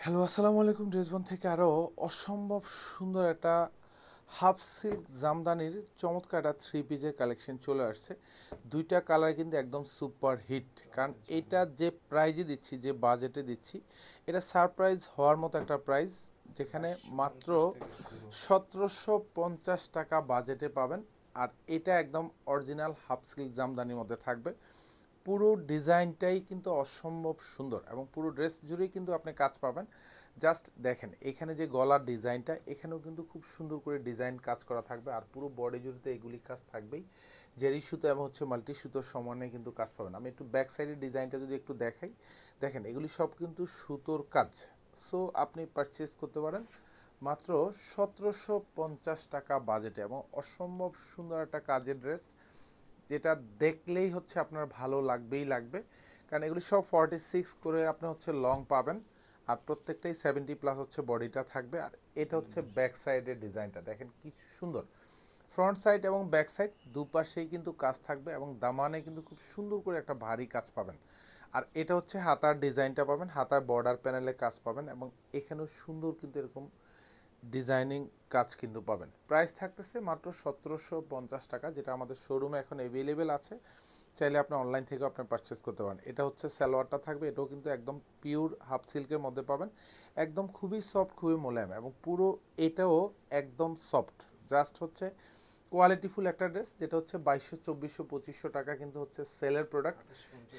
Hello, আসসালামু আলাইকুম। ড্রেসবন থেকে আরও অসম্ভব সুন্দর একটা হাফ সিল্ক জামদানির চমৎকার একটা থ্রি পিসের কালেকশন চলে আসছে। দুইটা কালার কিন্তু একদম সুপার হিট, কারণ এটা যে প্রাইজে দিচ্ছি, যে বাজেটে দিচ্ছি, এটা সারপ্রাইজ হওয়ার মতো একটা প্রাইস, যেখানে মাত্র 1750 টাকা বাজেটে পাবেন। আর এটা একদম অরিজিনাল হাফ সিল্ক জামদানির মধ্যে থাকবে। পুরো ডিজাইনটাই কিন্তু অসম্ভব সুন্দর এবং পুরো ড্রেস জুড়েই কিন্তু আপনি কাজ পাবেন। জাস্ট দেখেন এখানে যে গলার ডিজাইনটা, এখানেও কিন্তু খুব সুন্দর করে ডিজাইন কাজ করা থাকবে, আর পুরো বডি জুড়েতে এগুলি কাজ থাকবেই। জেরি সুতো এবং মাল্টি সুতোর সমানে কিন্তু কাজ পাবেন। আমি একটু ব্যাক সাইডের ডিজাইনটা যদি একটু দেখাই, দেখেন এগুলি সব কিন্তু সুতোর কাজ। সো আপনি পারচেস করতে পারেন মাত্র 1750 টাকা বাজেটে, এবং অসম্ভব সুন্দর একটা কাজের ড্রেস, যেটা দেখলেই আপনার ভালো লাগবেই লাগবে। কারণ এগুলি সব 46 করে আপনি লং পাবেন, আর প্রত্যেকটাই 70+ বডিটা থাকবে। আর এটা ব্যাক সাইডের ডিজাইনটা দেখেন কি সুন্দর। ফ্রন্ট সাইড এবং ব্যাক সাইড দুপাশেই কিন্তু কাজ থাকবে, এবং দামানে কিন্তু খুব সুন্দর করে একটা ভারী কাজ পাবেন। আর এটা হাতার ডিজাইনটা পাবেন, হাতার বর্ডার প্যানেলে কাজ পাবেন, এবং এখানেও সুন্দর কিন্তু এরকম ডিজাইনিং কাজ কিন্তু পাবেন। প্রাইস থাকতেছে মাত্র 1750 টাকা, যেটা আমাদের শোরুমে এখন অ্যাভেলেবেল আছে। চাইলে আপনি অনলাইন থেকেও আপনি পারচেস করতে পারেন। এটা সালোয়ারটা থাকবে, এটাও কিন্তু একদম পিওর হাফ সিল্কের মধ্যে পাবেন। একদম খুবই সফট, খুবই মোলায়েম, এবং পুরো এটাও একদম সফট। জাস্ট কোয়ালিটিফুল একটা ড্রেস, যেটা 2200, 2400, 2500 টাকা কিন্তু সেলের প্রোডাক্ট।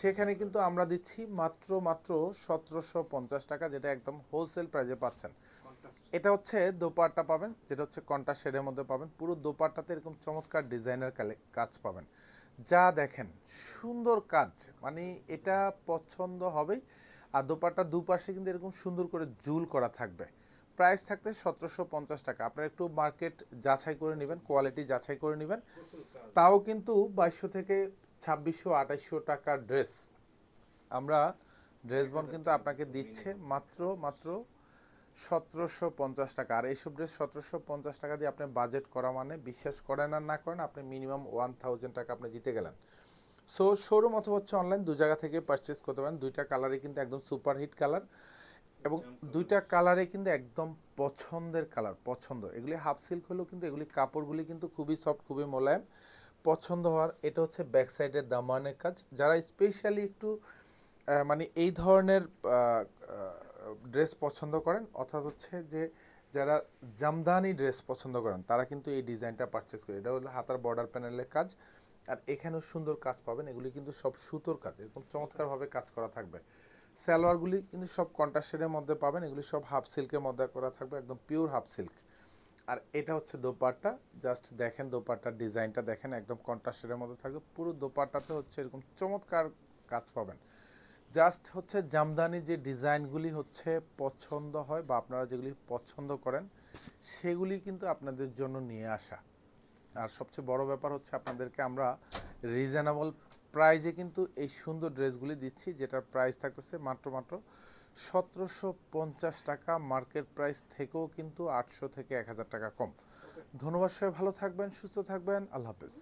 সেখানে কিন্তু আমরা দিচ্ছি মাত্র মাত্র 1750 টাকা, যেটা একদম হোলসেল প্রাইসে পাচ্ছেন। এটা দোপাট্টা পাবেন, যেটা কন্ট্রাস্ট শেডের মধ্যে পাবেন। পুরো দোপাট্টাতে এরকম চমৎকার ডিজাইনার কাজ পাবেন। যা দেখেন সুন্দর কাজ, মানে এটা পছন্দ হবেই। আর দোপাট্টার দুপাশে কিন্তু এরকম সুন্দর করে জুল করা থাকবে। প্রাইস থাকতে 1750 টাকা। আপনারা একটু মার্কেট যাচাই করে নেবেন, কোয়ালিটি যাচাই করে নেবেন। তাও কিন্তু 2200 থেকে 2600, 2800 টাকার ড্রেস আমরা ড্রেসবন কিন্তু আপনাকে দিচ্ছে মাত্র মাত্র 1750 টাকা। আর এইসব ড্রেস 1750 টাকা দিয়ে আপনি বাজেট করা মানে, বিশ্বাস করেন আর না করেন, আপনি মিনিমাম 1000 টাকা আপনি জিতে গেলেন। সো শোরুম অথবা অনলাইন দু জায়গা থেকে পারচেস করতে পারেন। দুইটা কালারই কিন্তু একদম সুপার হিট কালার, এবং দুইটা কালারে কিন্তু একদম পছন্দের কালার। পছন্দ, এগুলি হাফ সিল্ক হলেও কিন্তু এগুলি কাপড়গুলি কিন্তু খুবই সফট, খুবই মোলায়েম। পছন্দ হওয়ার এটা ব্যাক সাইডের দামানের কাজ। যারা স্পেশালি একটু মানে এই ধরনের ড্রেস পছন্দ করেন, অর্থাৎ যে যারা জামদানি ড্রেস পছন্দ করেন, তারা কিন্তু এই ডিজাইনটা পারচেস করে। এটা হাতার বর্ডার প্যানেলের কাজ, আর এখানেও সুন্দর কাজ পাবেন। এগুলি কিন্তু সব সুতোর কাজ, এরকম চমৎকারভাবে কাজ করা থাকবে। সালোয়ারগুলি কিন্তু সব কন্ট্রাস্টের মধ্যে পাবেন, এগুলি সব হাফ সিল্কের মধ্যে করা থাকবে, একদম পিওর হাফ সিল্ক। আর এটা দোপাট্টা। জাস্ট দেখেন দোপাট্টার ডিজাইনটা দেখেন, একদম কন্ট্রাস্টের মধ্যে থাকবে। পুরো দোপাট্টাতে এরকম চমৎকার কাজ পাবেন। জাস্ট জামদানি যে ডিজাইনগুলি পছন্দ হয়, বা আপনারা যেগুলি পছন্দ করেন, সেগুলি কিন্তু আপনাদের জন্য নিয়ে আসা। আর সবচেয়ে বড় ব্যাপার আপনাদেরকে আমরা রিজনেবল প্রাইজে কিন্তু এই সুন্দর ড্রেসগুলি দিচ্ছি, যেটার প্রাইস থাকতেছে মাত্র মাত্র 1750 টাকা। মার্কেট প্রাইস থেকেও কিন্তু 800 থেকে 1000 টাকা কম। ধন্যবাদ, সবাই ভালো থাকবেন, সুস্থ থাকবেন, আল্লাহ হাফেজ।